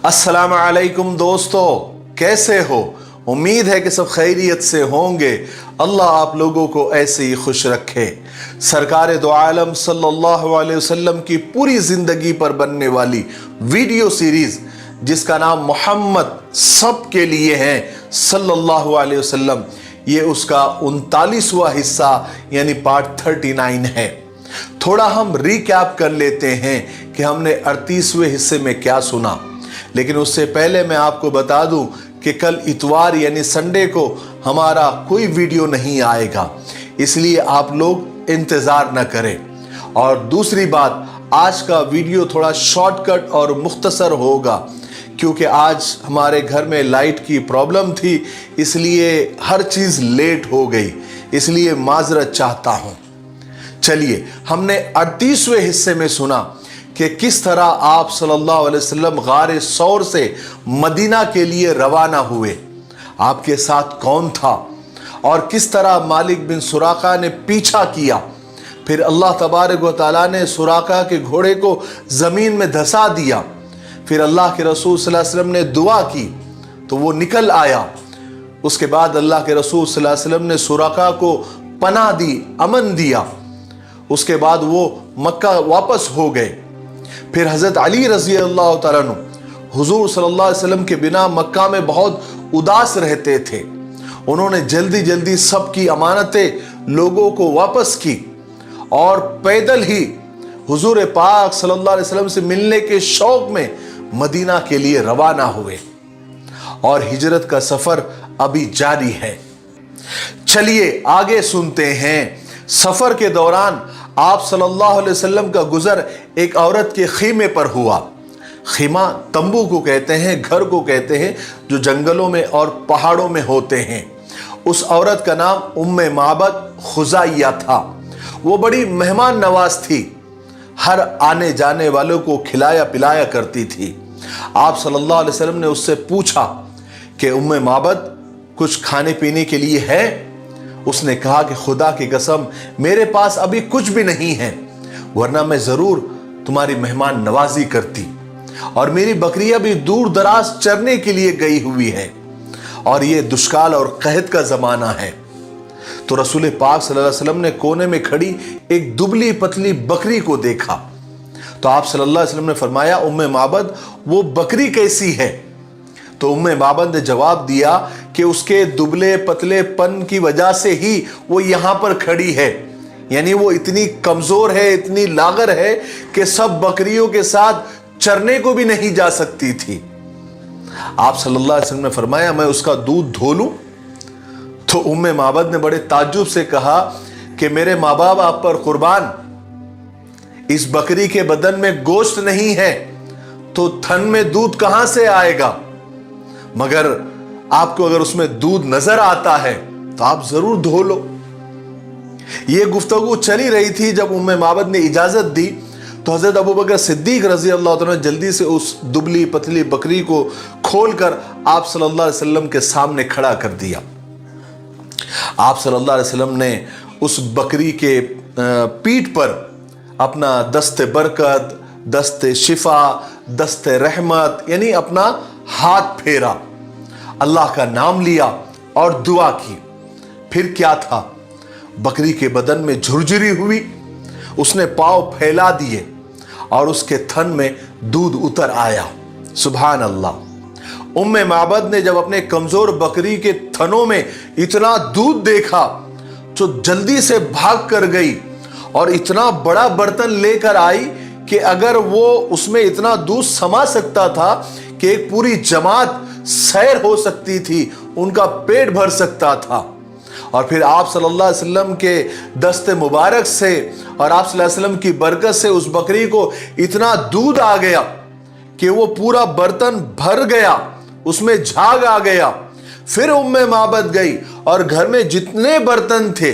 अस्सलाम वालेकुम दोस्तों, कैसे हो? उम्मीद है कि सब खैरियत से होंगे। अल्लाह आप लोगों को ऐसे ही खुश रखे। सरकार दो आलम सल्लल्लाहु अलैहि वसल्लम की पूरी जिंदगी पर बनने वाली वीडियो सीरीज जिसका नाम मोहम्मद सब के लिए है सल्लल्लाहु अलैहि वसल्लम, ये उसका 39वां हिस्सा यानी पार्ट 39 है। थोड़ा हम रिकैप कर लेते हैं कि हमने 38वें हिस्से में क्या सुना, लेकिन उससे पहले मैं आपको बता दूं कि कल इतवार यानी संडे को हमारा कोई वीडियो नहीं आएगा, इसलिए आप लोग इंतजार न करें। और दूसरी बात, आज का वीडियो थोड़ा शॉर्टकट और मुख्तसर होगा क्योंकि आज हमारे घर में लाइट की प्रॉब्लम थी, इसलिए हर चीज लेट हो गई, इसलिए माजरत चाहता हूं। चलिए, हमने 38वें हिस्से में सुना कि किस तरह आप सल्लल्लाहु अलैहि वसल्लम गारे सौर से मदीना के लिए रवाना हुए, आपके साथ कौन था और किस तरह मालिक बिन सुराका ने पीछा किया। फिर अल्लाह तबारक व तआला ने सुराका के घोड़े को जमीन में धंसा दिया। फिर अल्लाह के रसूल सल्लल्लाहु अलैहि वसल्लम ने दुआ की तो वो निकल आया। उसके बाद अल्लाह के रसूल सल्लल्लाहु अलैहि वसल्लम ने सुराका को पनाह दी, अमन दिया। उसके बाद वो मक्का वापस हो गए। फिर हजरत अली रजी अल्लाह तआला अन्हु हुजूर सल्लल्लाहु अलैहि वसल्लम के बिना मक्का में बहुत उदास रहते थे। उन्होंने जल्दी जल्दी सबकी अमानतें लोगों को वापस की और पैदल ही हुजूर पाक सल्लल्लाहु अलैहि वसल्लम से मिलने के शौक में मदीना के लिए रवाना हुए और हिजरत का सफर अभी जारी है। चलिए आगे सुनते हैं। सफर के दौरान आप सल्लल्लाहु अलैहि वसल्लम का गुजर एक औरत के खीमे पर हुआ। खीमा तंबू को कहते हैं, घर को कहते हैं जो जंगलों में और पहाड़ों में होते हैं। उस औरत का नाम उम्मे माबद खुजाइया था। वो बड़ी मेहमान नवाज थी, हर आने जाने वालों को खिलाया पिलाया करती थी। आप सल्लल्लाहु अलैहि वसल्लम ने उससे पूछा कि उम्मे माबद कुछ खाने पीने के लिए है? उसने कहा कि खुदा की कसम मेरे पास अभी कुछ भी नहीं है, वरना मैं जरूर तुम्हारी मेहमान नवाजी करती। और मेरी बकरियां भी दूर दराज चरने के लिए गई हुई है और ये दुष्काल और कहत का जमाना है। तो रसूल पाक सल्लल्लाहु अलैहि वसल्लम ने कोने में खड़ी एक दुबली पतली बकरी को देखा। तो आप सल्लल्लाहु अलैहि वसल्लम ने फरमाया, उम्मे माबद वो बकरी कैसी है? तो उम्मे माबद ने जवाब दिया कि उसके दुबले पतलेपन की वजह से ही वो यहां पर खड़ी है, यानी वो इतनी कमजोर है, इतनी लागर है कि सब बकरियों के साथ चरने को भी नहीं जा सकती थी। आप सल्लल्लाहु अलैहि वसल्लम ने फरमाया, मैं उसका दूध धो लूं? तो उम्मे माबद ने बड़े ताज्जुब से कहा कि मेरे माँ बाप आप पर कुर्बान, इस बकरी के बदन में गोश्त नहीं है तो थन में दूध कहां से आएगा? मगर आपको अगर उसमें दूध नजर आता है तो आप जरूर धो लो। यह गुफ्तगू चली रही थी। जब उम्मे माबद ने इजाजत दी तो हजरत अबू बकर सिद्दीक रजी अल्लाह तआला ने जल्दी से उस दुबली पतली बकरी को खोलकर आप सल्लल्लाहु अलैहि वसल्लम के सामने खड़ा कर दिया। आप सल्लल्लाहु अलैहि वसल्लम ने उस बकरी के पीठ पर अपना दस्ते बरकत, दस्ते शिफा, दस्ते रहमत यानी अपना हाथ फेरा, अल्लाह का नाम लिया और दुआ की। फिर क्या था, बकरी के बदन में झुरझुरी हुई, उसने पांव फैला दिए और उसके थन में दूध उतर आया। सुभान अल्लाह। उम्मे माबद ने जब अपने कमजोर बकरी के थनों में इतना दूध देखा तो जल्दी से भाग कर गई और इतना बड़ा बर्तन लेकर आई कि अगर वो उसमें इतना दूध समा सकता था कि एक पूरी जमात सैर हो सकती थी, उनका पेट भर सकता था। और फिर आप सल्लल्लाहु अलैहि वसल्लम के दस्ते मुबारक से और आप सल्लल्लाहु अलैहि वसल्लम की बरकत से उस बकरी को इतना दूध आ गया कि वो पूरा बर्तन भर गया, उसमें झाग आ गया। फिर उम्मे माबद गई और घर में जितने बर्तन थे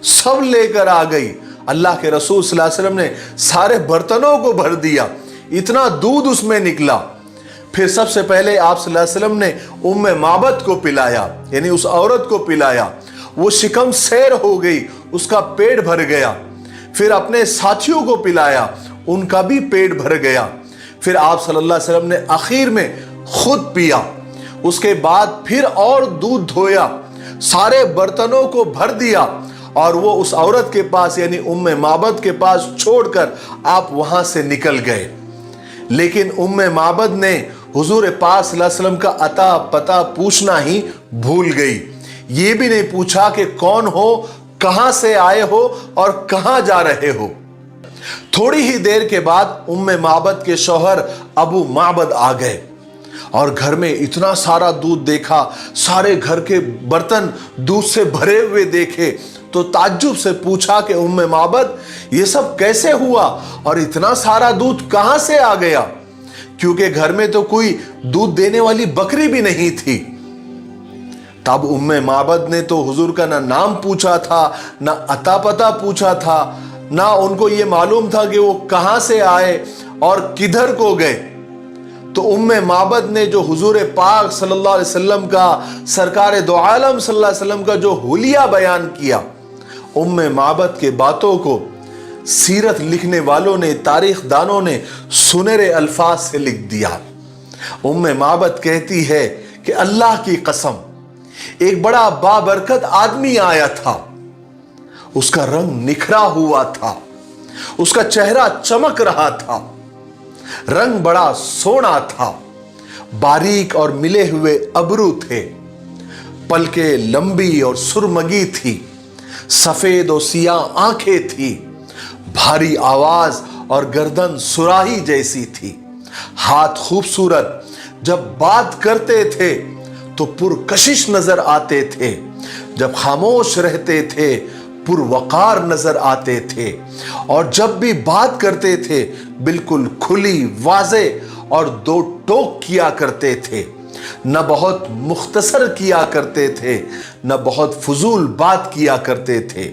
सब लेकर आ गई। अल्लाह के रसूल सल्लल्लाहु अलैहि वसल्लम ने सारे बर्तनों को भर दिया, इतना दूध उसमें निकला। फिर सबसे पहले आप सल्लल्लाहु अलैहि वसल्लम ने उम्मे माबद को पिलाया, यानी उस औरत को पिलाया। वो शिकम सैर हो गई, उसका पेट भर गया। फिर अपने साथियों को पिलाया, उनका भी पेट भर गया। फिर आप सल्लल्लाहु अलैहि वसल्लम ने आखिर में खुद पिया, उसके बाद फिर और दूध धोया, सारे बर्तनों को भर दिया और वो उस औरत के पास यानी उम्मे माबद के पास छोड़कर आप वहां से निकल गए। लेकिन उम्मे माबद ने हुजूर पाक सल्लल्लाहु अलैहि वसल्लम का अता पता पूछना ही भूल गई। ये भी नहीं पूछा कि कौन हो, कहां से आए हो और कहां जा रहे हो। थोड़ी ही देर के बाद उम्मे माबद के शौहर अबू माबद आ गए और घर में इतना सारा दूध देखा, सारे घर के बर्तन दूध से भरे हुए देखे तो ताज्जुब से पूछा कि उम्मे माबद ये सब कैसे हुआ और इतना सारा दूध कहां से आ गया, क्योंकि घर में तो कोई दूध देने वाली बकरी भी नहीं थी। तब उम्मे माबद ने तो हुजूर का ना नाम पूछा था, ना अता पता पूछा था, ना उनको ये मालूम था कि वो कहां से आए और किधर को गए। तो उम्मे माबद ने जो हुजूर पाक सल्लल्लाहु अलैहि वसल्लम का, सरकार दो आलम सल्लल्लाहु अलैहि वसल्लम का जो हुलिया बयान किया, उम्मे माबद के बातों को सीरत लिखने वालों ने, तारीख दानों ने सुनहरे अल्फाज से लिख दिया। उम्मे माबद कहती है कि अल्लाह की कसम, एक बड़ा बाबरकत आदमी आया था, उसका रंग निखरा हुआ था, उसका चेहरा चमक रहा था, रंग बड़ा सोना था, बारीक और मिले हुए अबरू थे, पलके लंबी और सुरमगी थी, सफेद और सियाह आंखें थी, भारी आवाज और गर्दन सुराही जैसी थी, हाथ खूबसूरत, जब बात करते थे तो पुरकशिश नजर आते थे, जब खामोश रहते थे पुरवकार नजर आते थे, और जब भी बात करते थे बिल्कुल खुली, वाजे और दो टोक किया करते थे, न बहुत मुख्तसर किया करते थे, न बहुत फजूल बात किया करते थे,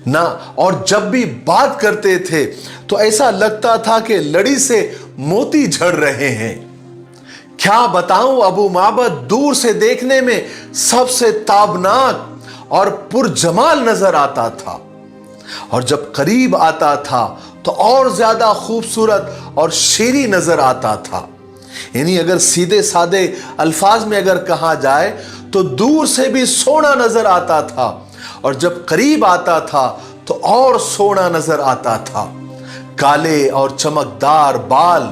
न और जब भी बात करते थे तो ऐसा लगता था कि लड़ी से मोती झड़ रहे हैं। क्या बताऊं, अबू माबद दूर से देखने में सबसे ताबनाक और पुरजमाल नजर आता था, और जब करीब आता था तो और ज्यादा खूबसूरत और शेरी नजर आता था। यानी अगर सीधे सादे अल्फाज में अगर कहा जाए तो दूर से भी सोना नजर आता था, और जब करीब आता था तो और सोना नजर आता था। काले और चमकदार बाल,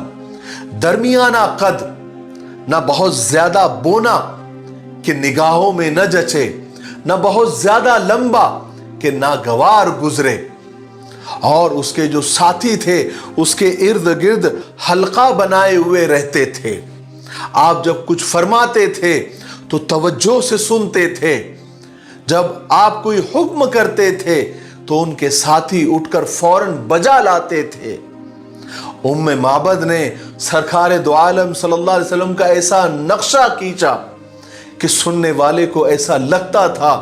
दरमियाना कद, ना बहुत ज्यादा बोना कि निगाहों में न जचे, न बहुत ज्यादा लंबा कि नागवार गुजरे, और उसके जो साथी थे उसके इर्द गिर्द हल्का बनाए हुए रहते थे। आप जब कुछ फरमाते थे तो तवज्जो से सुनते थे, जब आप कोई हुक्म करते थे तो उनके साथी उठकर फौरन बजा लाते थे। उम्मे माबद ने सरकार दो आलम सल्लल्लाहु अलैहि वसल्लम का ऐसा नक्शा खींचा कि सुनने वाले को ऐसा लगता था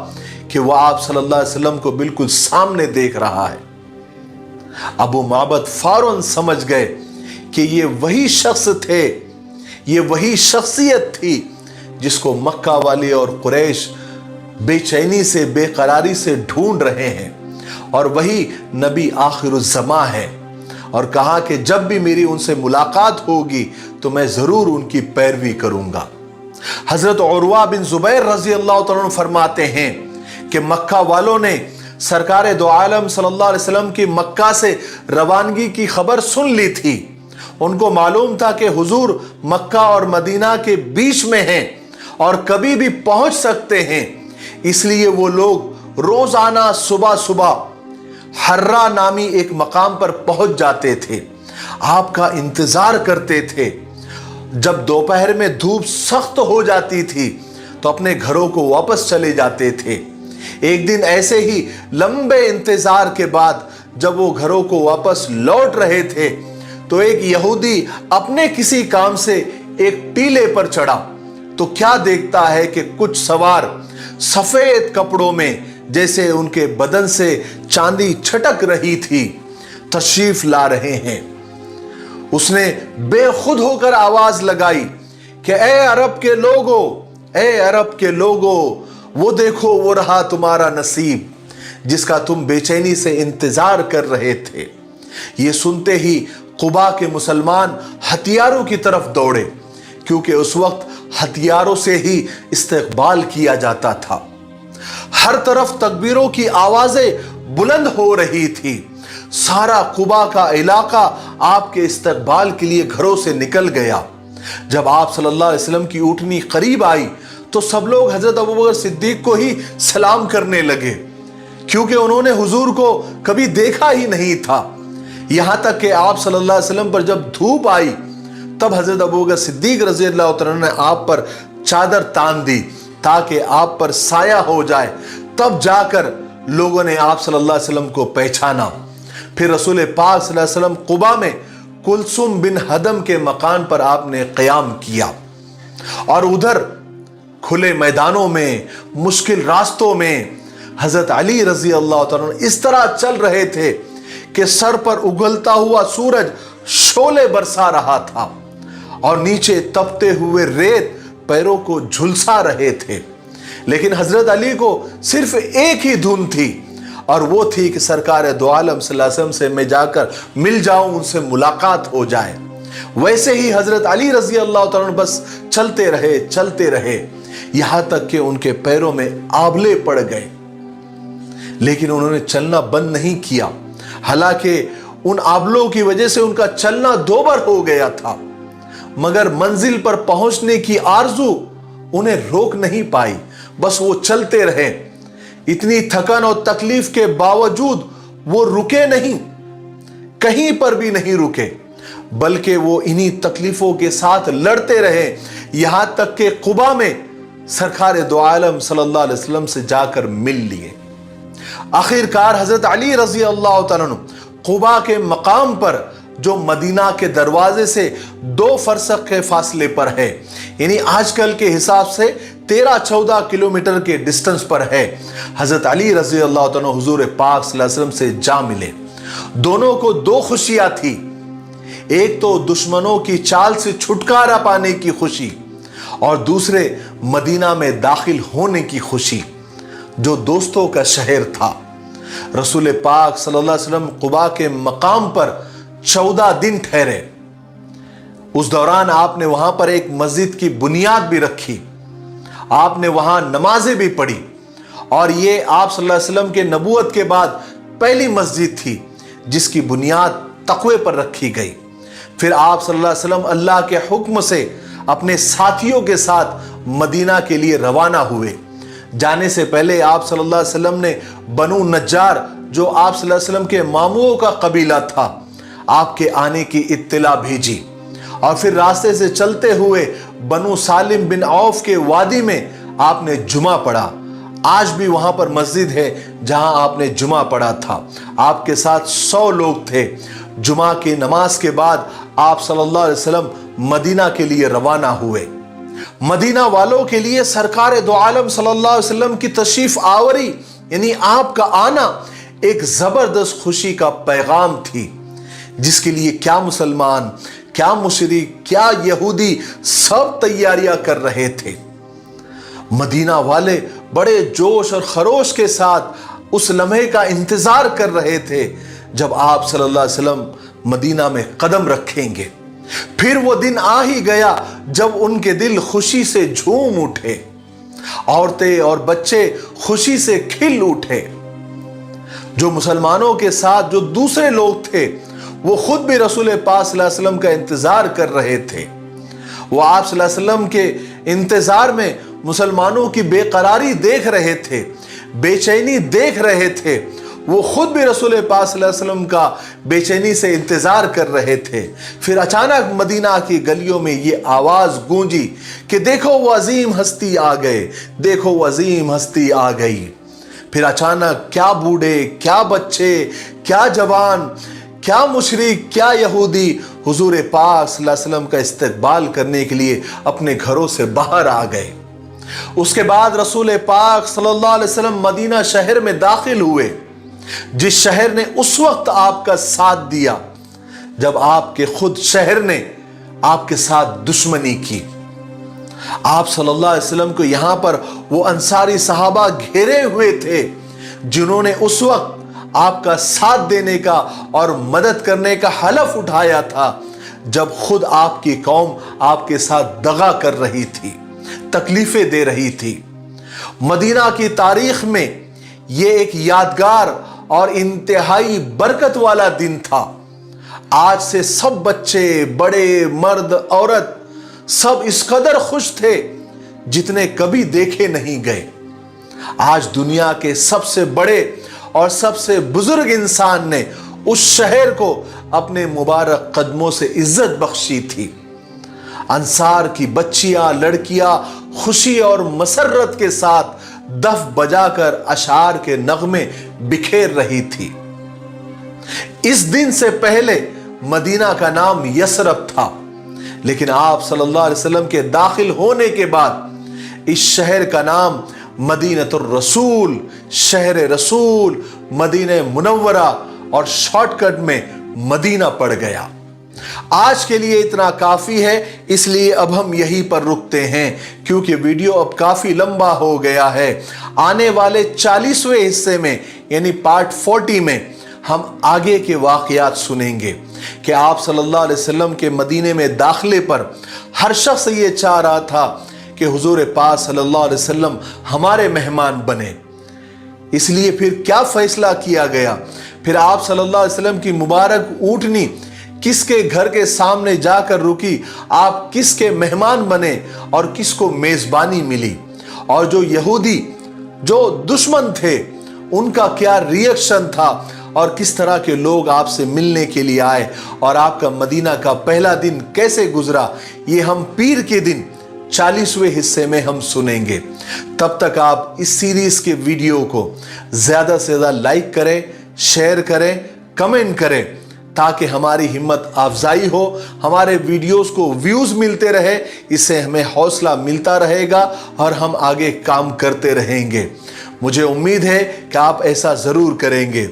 कि वह आप सल्लल्लाहु अलैहि वसल्लम को बिल्कुल सामने देख रहा है। अबू माबद फौरन समझ गए कि ये वही शख्स थे, ये वही शख्सियत थी जिसको मक्का वाले और कुरैश बेचैनी से, बेकरारी से ढूंढ रहे हैं, और वही नबी आखिरुज़्ज़मा है। और कहा कि जब भी मेरी उनसे मुलाकात होगी तो मैं जरूर उनकी पैरवी करूंगा। हजरत उरवा बिन जुबैर रजी अल्लाह तआला अन्हु फरमाते हैं कि मक्का वालों ने सरकार दो आलम सल्लल्लाहु अलैहि वसल्लम की मक्का से रवानगी की खबर सुन ली थी। उनको मालूम था कि हुजूर मक्का और मदीना के बीच में हैं और कभी भी पहुंच सकते हैं, इसलिए वो लोग रोजाना सुबह सुबह हर्रा नामी एक मकाम पर पहुंच जाते थे, आपका इंतजार करते थे। जब दोपहर में धूप सख्त हो जाती थी तो अपने घरों को वापस चले जाते थे। एक दिन ऐसे ही लंबे इंतजार के बाद जब वो घरों को वापस लौट रहे थे तो एक यहूदी अपने किसी काम से एक टीले पर चढ़ा तो क्या देखता है कि कुछ सवार सफेद कपड़ों में, जैसे उनके बदन से चांदी छटक रही थी, तशरीफ ला रहे हैं। उसने बेखुद होकर आवाज लगाई कि ए अरब के लोगों, ए अरब के लोगों, वो देखो वो रहा तुम्हारा नसीब जिसका तुम बेचैनी से इंतजार कर रहे थे। ये सुनते ही कुबा के मुसलमान हथियारों की तरफ दौड़े क्योंकि उस वक्त हथियारों से ही इस्तकबाल किया जाता था। हर तरफ तकबीरों की आवाजें बुलंद हो रही थी। सारा कुबा का इलाका आपके इस्तकबाल के लिए घरों से निकल गया। जब आप सल्लल्लाहु अलैहि वसल्लम की ऊँटनी करीब आई तो सब लोग हजरत अबू बकर सिद्दीक को ही सलाम करने लगे, क्योंकि उन्होंने हुजूर को कभी देखा ही नहीं था। यहां तक कि आप सल्लल्लाहु अलैहि वसल्लम पर जब धूप आई तब हजरत अबू बकर सिद्दीक रज़ी अल्लाह तआला ने आप पर चादर तान दी ताकि आप पर साया हो जाए। तब जाकर लोगों ने आप सल्लल्लाहु अलैहि वसल्लम को पहचाना। फिर रसूल पाक सल्लल्लाहु अलैहि वसल्लम कुबा में कुलसुम बिन हदम के मकान पर आपने क़याम किया और उधर खुले मैदानों में, मुश्किल रास्तों में हजरत अली रजी अल्लाह तआला इस तरह चल रहे थे कि सर पर उगलता हुआ सूरज शोले बरसा रहा था और नीचे तपते हुए रेत पैरों को झुलसा रहे थे। लेकिन हजरत अली को सिर्फ एक ही धुन थी और वो थी कि सरकार दो आलम सल्लल्लाहु अलैहि वसल्लम से मैं जाकर मिल जाऊं, उनसे मुलाकात हो जाए। वैसे ही हजरत अली रजी अल्लाह तआला बस चलते रहे यहां तक कि उनके पैरों में आबले पड़ गए, लेकिन उन्होंने चलना बंद नहीं किया। हालांकि उन आबलों की वजह से उनका चलना दोबर हो गया था, मगर मंजिल पर पहुंचने की आरजू उन्हें रोक नहीं पाई। बस वो चलते रहे। इतनी थकन और तकलीफ के बावजूद वो रुके नहीं, कहीं पर भी नहीं रुके, बल्कि वो इन्हीं तकलीफों के साथ लड़ते रहे, यहां तक कि कुबा में सरकार दो आलम सल्लल्लाहु अलैहि वसल्लम से जाकर मिल लिए। आखिरकार हजरत अली रजी अल्लाह तआला अन्हु कुबा के मकाम पर, जो मदीना के दरवाजे से 2 फरसख के फासले पर है, यानी आजकल के हिसाब से 13-14 किलोमीटर के डिस्टेंस पर है, हजरत अली रजी अल्लाह तआला हुजूर पाक सल्लल्लाहु अलैहि वसल्लम से जा मिले। दोनों को 2 खुशियां थी। एक तो दुश्मनों की चाल से छुटकारा पाने की खुशी और दूसरे मदीना में दाखिल होने की खुशी, जो दोस्तों का शहर था। रसूल पाक सल्लल्लाहु अलैहि वसल्लम कुबा के मकाम पर 14 दिन ठहरे। उस दौरान आपने वहां पर एक मस्जिद की बुनियाद भी रखी, आपने वहां नमाजें भी पढ़ी और ये आप सल्लल्लाहु अलैहि वसल्लम के नबूवत के बाद पहली मस्जिद थी जिसकी बुनियाद तक़वे पर रखी गई। फिर आप सल्लल्लाहु अलैहि वसल्लम अल्लाह के हुक्म से अपने साथियों के साथ मदीना के लिए रवाना हुए। जाने से पहले आप सल्लल्लाहु अलैहि वसल्लम ने बनु नज्जार, जो आप सल्लल्लाहु अलैहि वसल्लम के मामुओं का कबीला था, आपके आने की इत्तला भेजी और फिर रास्ते से चलते हुए बनु सालिम बिन औफ के वादी में आपने जुमा पढ़ा। आज भी वहां पर मस्जिद है जहां आपने जुमा पढ़ा था। आपके साथ 100 लोग थे। जुमा की नमाज के बाद आप सल्लल्लाहु अलैहि वसल्लम मदीना के लिए रवाना हुए। मदीना वालों के लिए सरकार दो आलम सल्लल्लाहु अलैहि वसल्लम की तशरीफ आवरी, यानी आपका आना, एक जबरदस्त खुशी का पैगाम थी, जिसके लिए क्या मुसलमान, क्या मुशरिक, क्या यहूदी सब तैयारियां कर रहे थे। मदीना वाले बड़े जोश और खरोश के साथ उस लम्हे का इंतजार कर रहे थे जब आप सल्लल्लाहु अलैहि वसल्लम मदीना में कदम रखेंगे। फिर वो दिन आ ही गया जब उनके दिल खुशी से झूम उठे, औरतें और बच्चे खुशी से खिल उठे। जो मुसलमानों के साथ जो दूसरे लोग थे वो खुद भी रसूल पाक सल्लल्लाहु अलैहि वसल्लम का इंतजार कर रहे थे। वो आप सल्लल्लाहु अलैहि वसल्लम के इंतजार में मुसलमानों की बेकरारी देख रहे थे, बेचैनी देख रहे थे। वो खुद भी रसूल पाक सल्लल्लाहु अलैहि वसल्लम का बेचैनी से इंतजार कर रहे थे। फिर अचानक मदीना की गलियों में ये आवाज गूंजी कि देखो वो अजीम हस्ती आ गए, देखो वो अजीम हस्ती आ गई। फिर अचानक क्या बूढ़े, क्या बच्चे, क्या जवान, क्या मुशरिक, क्या यहूदी हुजूर पाक सल्लल्लाहु अलैहि वसल्लम का इस्तकबाल करने के लिए अपने घरों से बाहर आ गए। उसके बाद रसूल पाक सल्लल्लाहु अलैहि वसल्लम मदीना शहर में दाखिल हुए, जिस शहर ने उस वक्त आपका साथ दिया जब आपके खुद शहर ने आपके साथ दुश्मनी की। आप सल्लल्लाहु अलैहि वसल्लम को यहां पर वो अंसारी सहाबा घेरे हुए थे जिन्होंने उस वक्त आपका साथ देने का और मदद करने का हलफ उठाया था जब खुद आपकी कौम आपके साथ दगा कर रही थी, तकलीफें दे रही थी। मदीना की तारीख में यह एक यादगार और इंतहाई बरकत वाला दिन था। आज से सब बच्चे, बड़े, मर्द, औरत सब इस कदर खुश थे जितने कभी देखे नहीं गए। आज दुनिया के सबसे बड़े और सबसे बुजुर्ग इंसान ने उस शहर को अपने मुबारक कदमों से इज्जत बख्शी थी। अंसार की बच्चियां, लड़कियां खुशी और मसरत के साथ दफ बजाकर अशार के नगमे बिखेर रही थी। इस दिन से पहले मदीना का नाम यसरब था, लेकिन आप सल्लल्लाहु अलैहि वसल्लम के दाखिल होने के बाद इस शहर का नाम मदीनतुर रसूल, शहर रसूल, मदीने मुनव्वरा और शॉर्टकट में मदीना पड़ गया। आज के लिए इतना काफी है, इसलिए अब हम यहीं पर रुकते हैं क्योंकि वीडियो अब काफी लंबा हो गया है। आने वाले 40वें हिस्से में यानी पार्ट 40 में हम आगे के वाकयात सुनेंगे कि आप सल्लल्लाहु अलैहि वसल्लम के मदीने में दाखिले पर हर शख्स ये चाह रहा था कि हुजूर पाक सल्लल्लाहु अलैहि वसल्लम हमारे मेहमान बने। इसलिए फिर क्या फैसला किया गया, फिर आप सल्लल्लाहु अलैहि वसल्लम की मुबारक ऊँटनी किसके घर के सामने जाकर रुकी, आप किसके मेहमान बने और किसको मेजबानी मिली, और जो यहूदी जो दुश्मन थे उनका क्या रिएक्शन था और किस तरह के लोग आपसे मिलने के लिए आए और आपका मदीना का पहला दिन कैसे गुजरा, ये हम पीर के दिन 40वें हिस्से में हम सुनेंगे। तब तक आप इस सीरीज के वीडियो को ज्यादा से ज्यादा लाइक करें, शेयर करें, कमेंट करें ताकि हमारी हिम्मत अफजाई हो, हमारे वीडियोस को व्यूज मिलते रहे, इससे हमें हौसला मिलता रहेगा और हम आगे काम करते रहेंगे। मुझे उम्मीद है कि आप ऐसा जरूर करेंगे।